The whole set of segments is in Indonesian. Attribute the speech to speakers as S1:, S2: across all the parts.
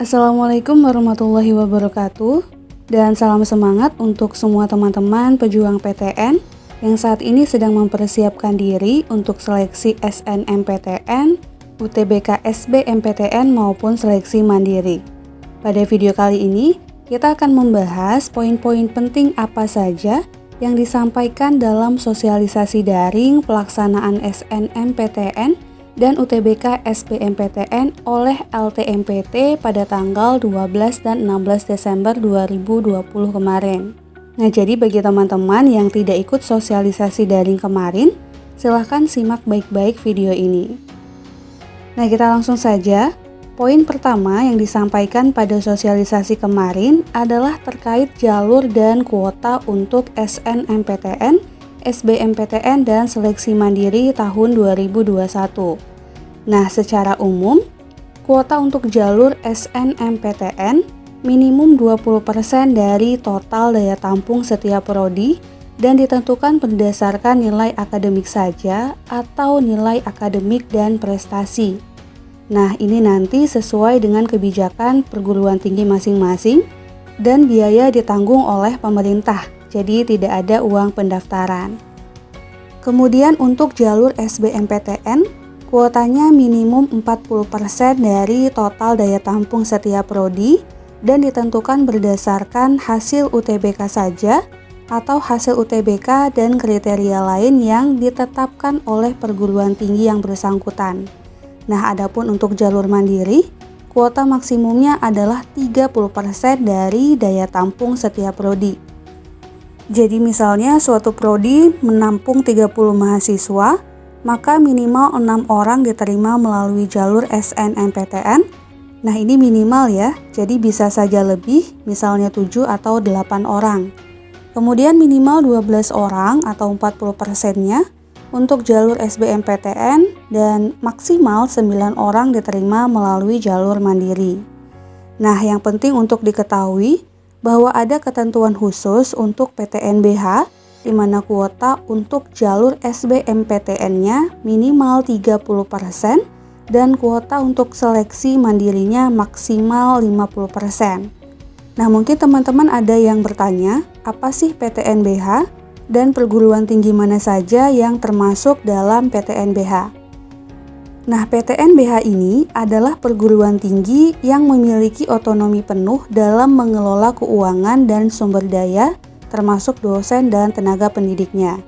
S1: Assalamualaikum warahmatullahi wabarakatuh, dan salam semangat untuk semua teman-teman pejuang PTN yang saat ini sedang mempersiapkan diri untuk seleksi SNMPTN, UTBK SBMPTN maupun seleksi mandiri. Pada video kali ini, kita akan membahas poin-poin penting apa saja yang disampaikan dalam sosialisasi daring pelaksanaan SNMPTN dan UTBK SBMPTN oleh LTMPT pada tanggal 12 dan 16 Desember 2020 kemarin. Nah, jadi bagi teman-teman yang tidak ikut sosialisasi daring kemarin, silahkan simak baik-baik video ini. Nah, kita langsung saja. Poin pertama yang disampaikan pada sosialisasi kemarin adalah terkait jalur dan kuota untuk SNMPTN, SBMPTN, dan seleksi mandiri tahun 2021. Nah, secara umum, kuota untuk jalur SNMPTN minimum 20% dari total daya tampung setiap prodi dan ditentukan berdasarkan nilai akademik saja atau nilai akademik dan prestasi. Nah, ini nanti sesuai dengan kebijakan perguruan tinggi masing-masing dan biaya ditanggung oleh pemerintah, jadi tidak ada uang pendaftaran. Kemudian untuk jalur SBMPTN, kuotanya minimum 40% dari total daya tampung setiap prodi dan ditentukan berdasarkan hasil UTBK saja atau hasil UTBK dan kriteria lain yang ditetapkan oleh perguruan tinggi yang bersangkutan. Nah, adapun untuk jalur mandiri, kuota maksimumnya adalah 30% dari daya tampung setiap prodi. Jadi misalnya suatu prodi menampung 30 mahasiswa, maka minimal 6 orang diterima melalui jalur SNMPTN. Nah, ini minimal ya, jadi bisa saja lebih, misalnya 7 atau 8 orang. Kemudian minimal 12 orang atau 40%-nya untuk jalur SBMPTN dan maksimal 9 orang diterima melalui jalur mandiri. Nah, yang penting untuk diketahui bahwa ada ketentuan khusus untuk PTNBH di mana kuota untuk jalur SBMPTN-nya minimal 30% dan kuota untuk seleksi mandirinya maksimal 50%. Nah, mungkin teman-teman ada yang bertanya, apa sih PTNBH? Dan perguruan tinggi mana saja yang termasuk dalam PTNBH. Nah, PTNBH ini adalah perguruan tinggi yang memiliki otonomi penuh dalam mengelola keuangan dan sumber daya, termasuk dosen dan tenaga pendidiknya.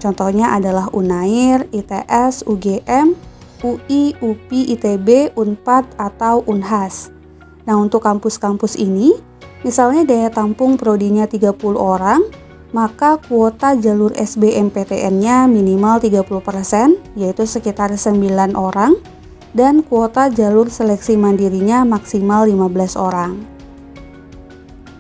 S1: Contohnya adalah UNAIR, ITS, UGM, UI, UPI, ITB, UNPAD, atau UNHAS. Nah, untuk kampus-kampus ini, misalnya daya tampung prodinya 30 orang, maka kuota jalur SBMPTN-nya minimal 30%, yaitu sekitar 9 orang, dan kuota jalur seleksi mandirinya maksimal 15 orang.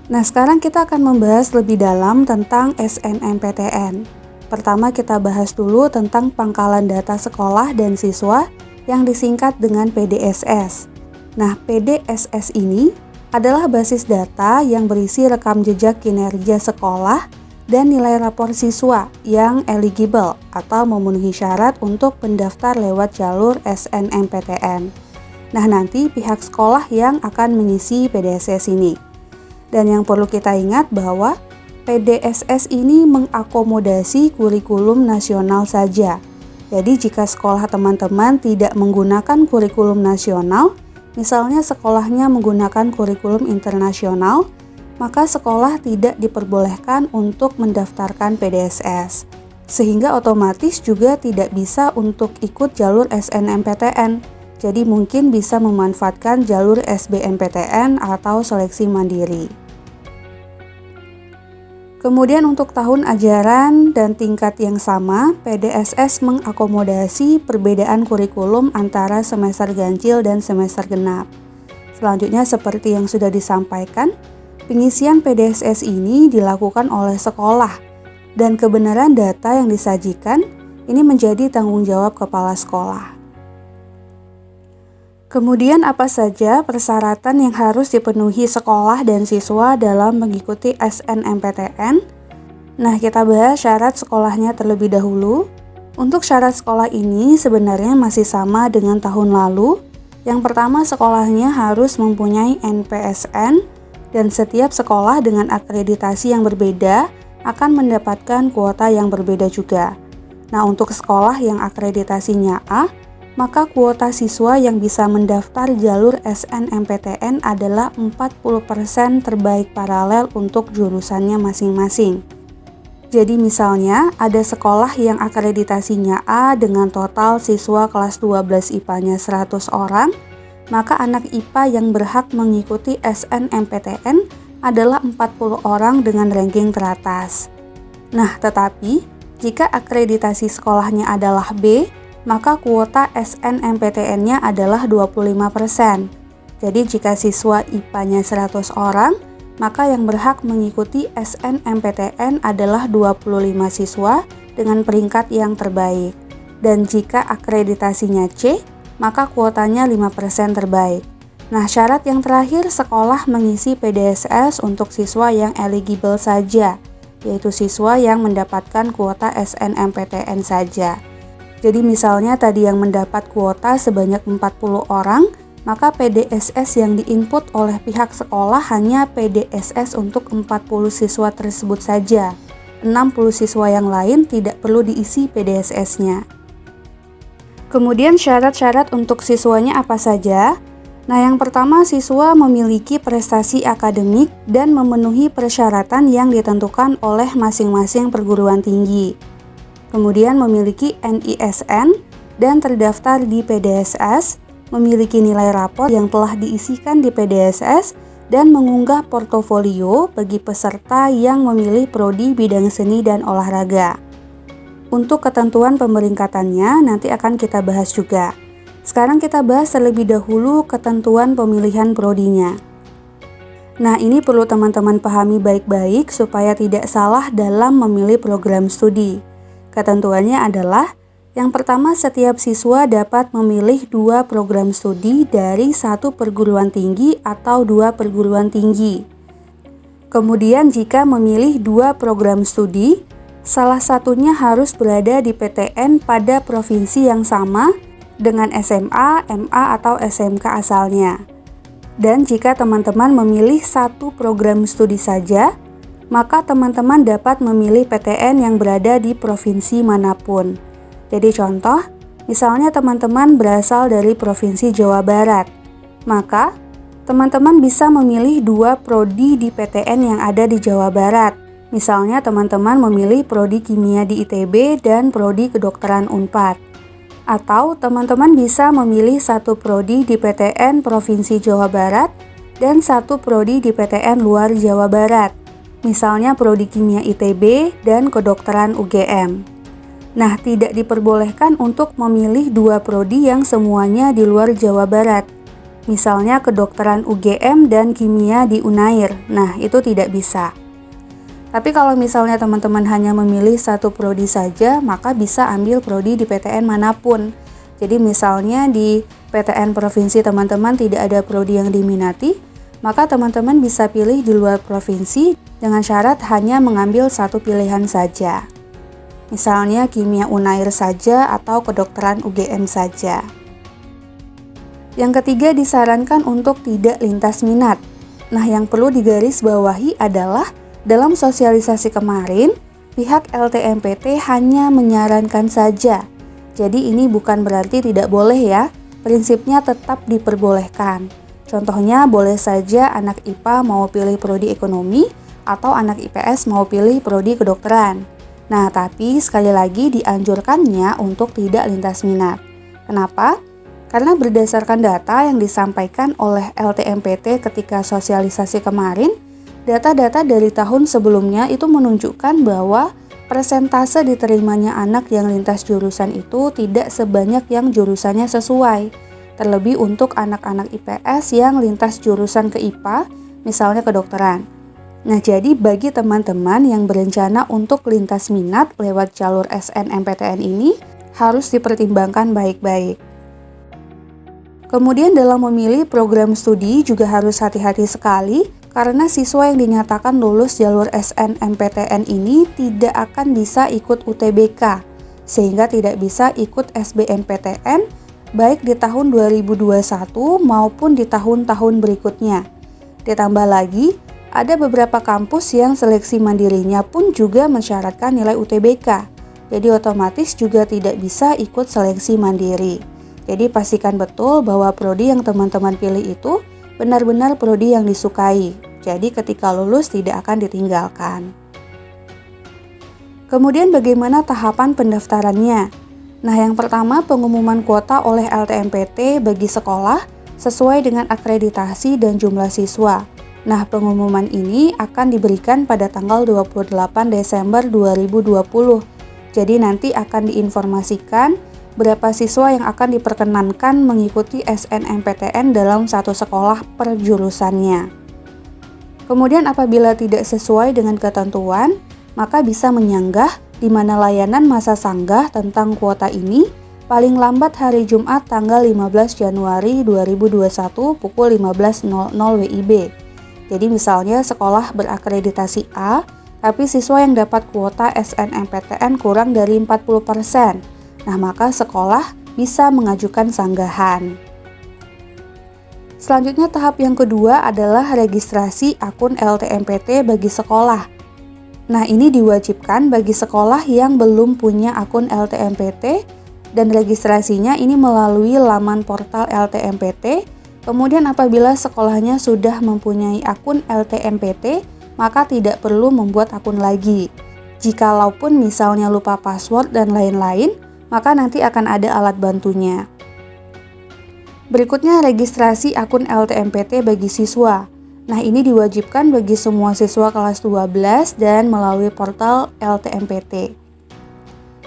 S1: Nah, sekarang kita akan membahas lebih dalam tentang SNMPTN. Pertama, kita bahas dulu tentang pangkalan data sekolah dan siswa yang disingkat dengan PDSS. Nah, PDSS ini adalah basis data yang berisi rekam jejak kinerja sekolah dan nilai rapor siswa yang eligible atau memenuhi syarat untuk mendaftar lewat jalur SNMPTN. Nah, nanti pihak sekolah yang akan mengisi PDSS ini. Dan yang perlu kita ingat bahwa PDSS ini mengakomodasi kurikulum nasional saja. Jadi jika sekolah teman-teman tidak menggunakan kurikulum nasional, misalnya sekolahnya menggunakan kurikulum internasional, maka sekolah tidak diperbolehkan untuk mendaftarkan PDSS, sehingga otomatis juga tidak bisa untuk ikut jalur SNMPTN. Jadi mungkin bisa memanfaatkan jalur SBMPTN atau seleksi mandiri. Kemudian untuk tahun ajaran dan tingkat yang sama, PDSS mengakomodasi perbedaan kurikulum antara semester ganjil dan semester genap. Selanjutnya seperti yang sudah disampaikan, pengisian PDSS ini dilakukan oleh sekolah dan kebenaran data yang disajikan ini menjadi tanggung jawab kepala sekolah. Kemudian apa saja persyaratan yang harus dipenuhi sekolah dan siswa dalam mengikuti SNMPTN? Nah, kita bahas syarat sekolahnya terlebih dahulu. Untuk syarat sekolah ini sebenarnya masih sama dengan tahun lalu, Yang pertama, sekolahnya harus mempunyai NPSN dan setiap sekolah dengan akreditasi yang berbeda akan mendapatkan kuota yang berbeda juga. Nah, untuk sekolah yang akreditasinya A, maka kuota siswa yang bisa mendaftar jalur SNMPTN adalah 40% terbaik paralel untuk jurusannya masing-masing. Jadi misalnya ada sekolah yang akreditasinya A dengan total siswa kelas 12 IPA-nya 100 orang, maka anak IPA yang berhak mengikuti SNMPTN adalah 40 orang dengan ranking teratas. Nah, tetapi jika akreditasi sekolahnya adalah B, maka kuota SNMPTN-nya adalah 25%. Jadi jika siswa IPA-nya 100 orang, maka yang berhak mengikuti SNMPTN adalah 25 siswa dengan peringkat yang terbaik. Dan jika akreditasinya C, maka kuotanya 5% terbaik. Nah, syarat yang terakhir, sekolah mengisi PDSS untuk siswa yang eligible saja, yaitu siswa yang mendapatkan kuota SNMPTN saja. Jadi misalnya tadi yang mendapat kuota sebanyak 40 orang, maka PDSS yang diinput oleh pihak sekolah hanya PDSS untuk 40 siswa tersebut saja. 60 siswa yang lain tidak perlu diisi PDSS-nya. Kemudian syarat-syarat untuk siswanya apa saja? Nah, yang pertama, siswa memiliki prestasi akademik dan memenuhi persyaratan yang ditentukan oleh masing-masing perguruan tinggi. Kemudian memiliki NISN dan terdaftar di PDSS, memiliki nilai rapor yang telah diisikan di PDSS, dan mengunggah portofolio bagi peserta yang memilih prodi bidang seni dan olahraga. Untuk ketentuan pemeringkatannya nanti akan kita bahas juga. Sekarang kita bahas terlebih dahulu ketentuan pemilihan prodinya. Nah, ini perlu teman-teman pahami baik-baik supaya tidak salah dalam memilih program studi. Ketentuannya adalah yang pertama, setiap siswa dapat memilih 2 program studi dari 1 perguruan tinggi atau 2 perguruan tinggi. Kemudian jika memilih 2 program studi, salah satunya harus berada di PTN pada provinsi yang sama dengan SMA, MA, atau SMK asalnya. Dan jika teman-teman memilih 1 program studi saja, maka teman-teman dapat memilih PTN yang berada di provinsi manapun. Jadi contoh, misalnya teman-teman berasal dari Provinsi Jawa Barat, maka teman-teman bisa memilih 2 prodi di PTN yang ada di Jawa Barat. Misalnya teman-teman memilih prodi kimia di ITB dan prodi kedokteran Unpad. Atau teman-teman bisa memilih 1 prodi di PTN Provinsi Jawa Barat dan 1 prodi di PTN luar Jawa Barat. Misalnya prodi kimia ITB dan kedokteran UGM. Nah, tidak diperbolehkan untuk memilih 2 prodi yang semuanya di luar Jawa Barat. Misalnya kedokteran UGM dan kimia di Unair. Nah, itu tidak bisa. Tapi kalau misalnya teman-teman hanya memilih 1 prodi saja, maka bisa ambil prodi di PTN manapun. Jadi misalnya di PTN provinsi teman-teman tidak ada prodi yang diminati, maka teman-teman bisa pilih di luar provinsi dengan syarat hanya mengambil 1 pilihan saja. Misalnya kimia Unair saja atau kedokteran UGM saja. Yang ketiga, disarankan untuk tidak lintas minat. Nah, yang perlu digarisbawahi adalah dalam sosialisasi kemarin, pihak LTMPT hanya menyarankan saja. Jadi ini bukan berarti tidak boleh ya, prinsipnya tetap diperbolehkan. Contohnya boleh saja anak IPA mau pilih prodi ekonomi atau anak IPS mau pilih prodi kedokteran. Nah, tapi sekali lagi dianjurkannya untuk tidak lintas minat. Kenapa? Karena berdasarkan data yang disampaikan oleh LTMPT ketika sosialisasi kemarin, data-data dari tahun sebelumnya itu menunjukkan bahwa persentase diterimanya anak yang lintas jurusan itu tidak sebanyak yang jurusannya sesuai. Terlebih untuk anak-anak IPS yang lintas jurusan ke IPA, misalnya kedokteran. Nah, jadi bagi teman-teman yang berencana untuk lintas minat lewat jalur SNMPTN ini harus dipertimbangkan baik-baik. Kemudian dalam memilih program studi juga harus hati-hati sekali karena siswa yang dinyatakan lulus jalur SNMPTN ini tidak akan bisa ikut UTBK, sehingga tidak bisa ikut SBMPTN baik di tahun 2021 maupun di tahun-tahun berikutnya. Ditambah lagi, ada beberapa kampus yang seleksi mandirinya pun juga mensyaratkan nilai UTBK. Jadi otomatis juga tidak bisa ikut seleksi mandiri. Jadi pastikan betul bahwa prodi yang teman-teman pilih itu benar-benar prodi yang disukai. Jadi ketika lulus tidak akan ditinggalkan. Kemudian bagaimana tahapan pendaftarannya? Nah, yang pertama pengumuman kuota oleh LTMPT bagi sekolah sesuai dengan akreditasi dan jumlah siswa. Nah, pengumuman ini akan diberikan pada tanggal 28 Desember 2020. Jadi nanti akan diinformasikan berapa siswa yang akan diperkenankan mengikuti SNMPTN dalam satu sekolah per jurusannya. Kemudian apabila tidak sesuai dengan ketentuan, maka bisa menyanggah di mana layanan masa sanggah tentang kuota ini paling lambat hari Jumat tanggal 15 Januari 2021 pukul 15.00 WIB. Jadi misalnya sekolah berakreditasi A, tapi siswa yang dapat kuota SNMPTN kurang dari 40%. Nah, maka sekolah bisa mengajukan sanggahan. Selanjutnya tahap yang kedua adalah registrasi akun LTMPT bagi sekolah. Nah, ini diwajibkan bagi sekolah yang belum punya akun LTMPT dan registrasinya ini melalui laman portal LTMPT. Kemudian apabila sekolahnya sudah mempunyai akun LTMPT, maka tidak perlu membuat akun lagi. Jikalaupun misalnya lupa password dan lain-lain, maka nanti akan ada alat bantunya. Berikutnya registrasi akun LTMPT bagi siswa. Nah, ini diwajibkan bagi semua siswa kelas 12 dan melalui portal LTMPT.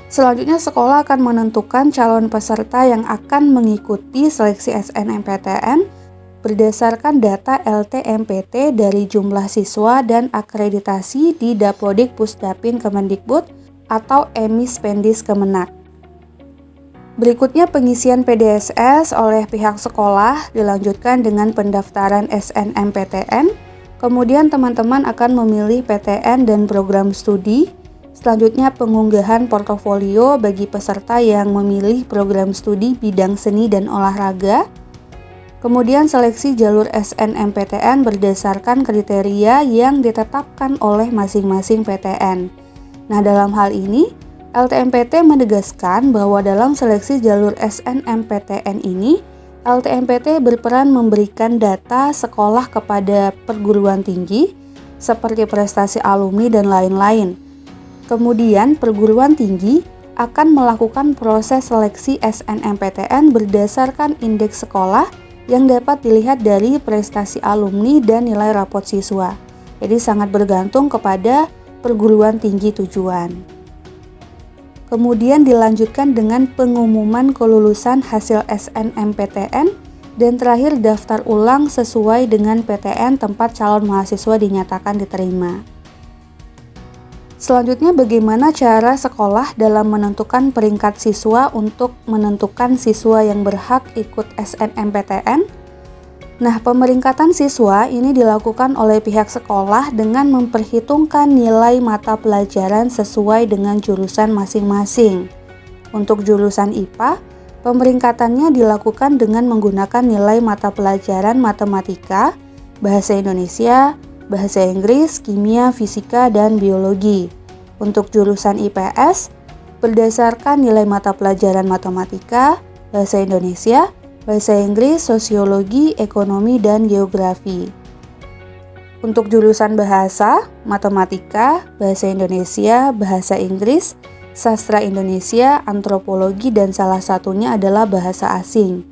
S1: Selanjutnya sekolah akan menentukan calon peserta yang akan mengikuti seleksi SNMPTN berdasarkan data LTMPT dari jumlah siswa dan akreditasi di Dapodik Pusdapin Kemendikbud atau Emis Pendis Kemenak. Berikutnya pengisian PDSS oleh pihak sekolah dilanjutkan dengan pendaftaran SNMPTN. Kemudian teman-teman akan memilih PTN dan program studi. Selanjutnya pengunggahan portofolio bagi peserta yang memilih program studi bidang seni dan olahraga. Kemudian seleksi jalur SNMPTN berdasarkan kriteria yang ditetapkan oleh masing-masing PTN. Nah, dalam hal ini LTMPT menegaskan bahwa dalam seleksi jalur SNMPTN ini LTMPT berperan memberikan data sekolah kepada perguruan tinggi seperti prestasi alumni dan lain-lain. Kemudian perguruan tinggi akan melakukan proses seleksi SNMPTN berdasarkan indeks sekolah yang dapat dilihat dari prestasi alumni dan nilai rapot siswa. Jadi sangat bergantung kepada perguruan tinggi tujuan. Kemudian dilanjutkan dengan pengumuman kelulusan hasil SNMPTN dan terakhir daftar ulang sesuai dengan PTN tempat calon mahasiswa dinyatakan diterima. Selanjutnya bagaimana cara sekolah dalam menentukan peringkat siswa untuk menentukan siswa yang berhak ikut SNMPTN? Nah, pemeringkatan siswa ini dilakukan oleh pihak sekolah dengan memperhitungkan nilai mata pelajaran sesuai dengan jurusan masing-masing. Untuk jurusan IPA, pemeringkatannya dilakukan dengan menggunakan nilai mata pelajaran matematika, bahasa Indonesia, bahasa Inggris, kimia, fisika, dan biologi. Untuk jurusan IPS, berdasarkan nilai mata pelajaran matematika, bahasa Indonesia, bahasa Inggris, sosiologi, ekonomi, dan geografi. Untuk jurusan bahasa, matematika, bahasa Indonesia, bahasa Inggris, sastra Indonesia, antropologi, dan salah satunya adalah bahasa asing.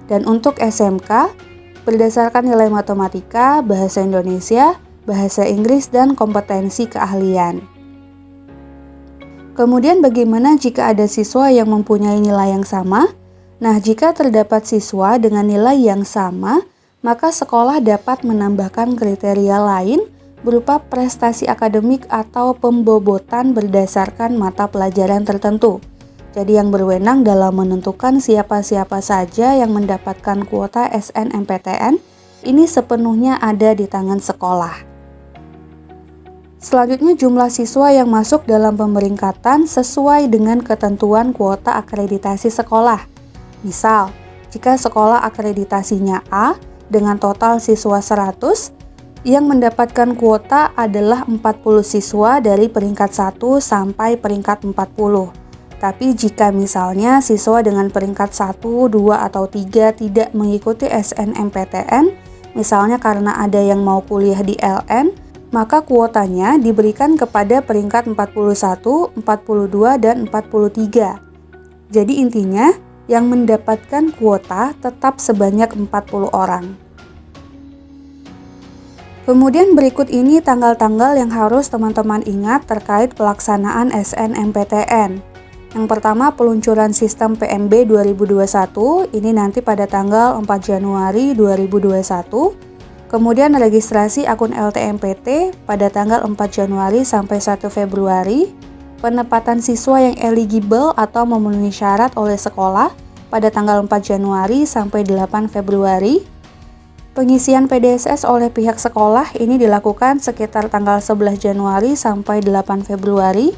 S1: Dan untuk SMK, berdasarkan nilai matematika, bahasa Indonesia, bahasa Inggris, dan kompetensi keahlian. Kemudian bagaimana jika ada siswa yang mempunyai nilai yang sama? Nah, jika terdapat siswa dengan nilai yang sama, maka sekolah dapat menambahkan kriteria lain berupa prestasi akademik atau pembobotan berdasarkan mata pelajaran tertentu. Jadi yang berwenang dalam menentukan siapa-siapa saja yang mendapatkan kuota SNMPTN ini sepenuhnya ada di tangan sekolah. Selanjutnya jumlah siswa yang masuk dalam pemeringkatan sesuai dengan ketentuan kuota akreditasi sekolah. Misal, jika sekolah akreditasinya A dengan total siswa 100, yang mendapatkan kuota adalah 40 siswa dari peringkat 1 sampai peringkat 40. Tapi jika misalnya siswa dengan peringkat 1, 2, atau 3 tidak mengikuti SNMPTN, misalnya karena ada yang mau kuliah di LN, maka kuotanya diberikan kepada peringkat 41, 42, dan 43. Jadi intinya, yang mendapatkan kuota tetap sebanyak 40 orang. Kemudian berikut ini tanggal-tanggal yang harus teman-teman ingat terkait pelaksanaan SNMPTN. Yang pertama, peluncuran sistem PMB 2021, ini nanti pada tanggal 4 Januari 2021. Kemudian registrasi akun LTMPT pada tanggal 4 Januari sampai 1 Februari. Penempatan siswa yang eligible atau memenuhi syarat oleh sekolah pada tanggal 4 Januari sampai 8 Februari. Pengisian PDSS oleh pihak sekolah ini dilakukan sekitar tanggal 11 Januari sampai 8 Februari.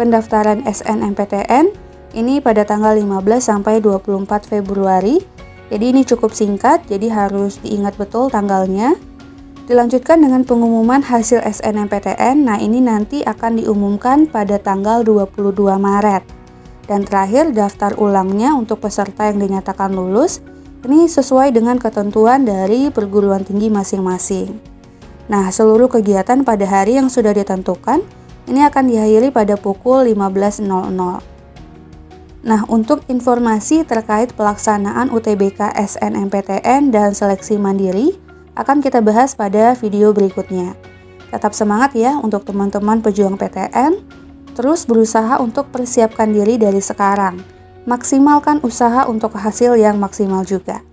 S1: Pendaftaran SNMPTN ini pada tanggal 15 sampai 24 Februari. Jadi ini cukup singkat, jadi harus diingat betul tanggalnya. Dilanjutkan dengan pengumuman hasil SNMPTN. Nah, ini nanti akan diumumkan pada tanggal 22 Maret. Dan terakhir, daftar ulangnya untuk peserta yang dinyatakan lulus. Ini sesuai dengan ketentuan dari perguruan tinggi masing-masing. Nah, seluruh kegiatan pada hari yang sudah ditentukan, ini akan diakhiri pada pukul 15.00. Nah, untuk informasi terkait pelaksanaan UTBK SNMPTN dan seleksi mandiri, akan kita bahas pada video berikutnya. Tetap semangat ya untuk teman-teman pejuang PTN, terus berusaha untuk persiapkan diri dari sekarang. Maksimalkan usaha untuk hasil yang maksimal juga.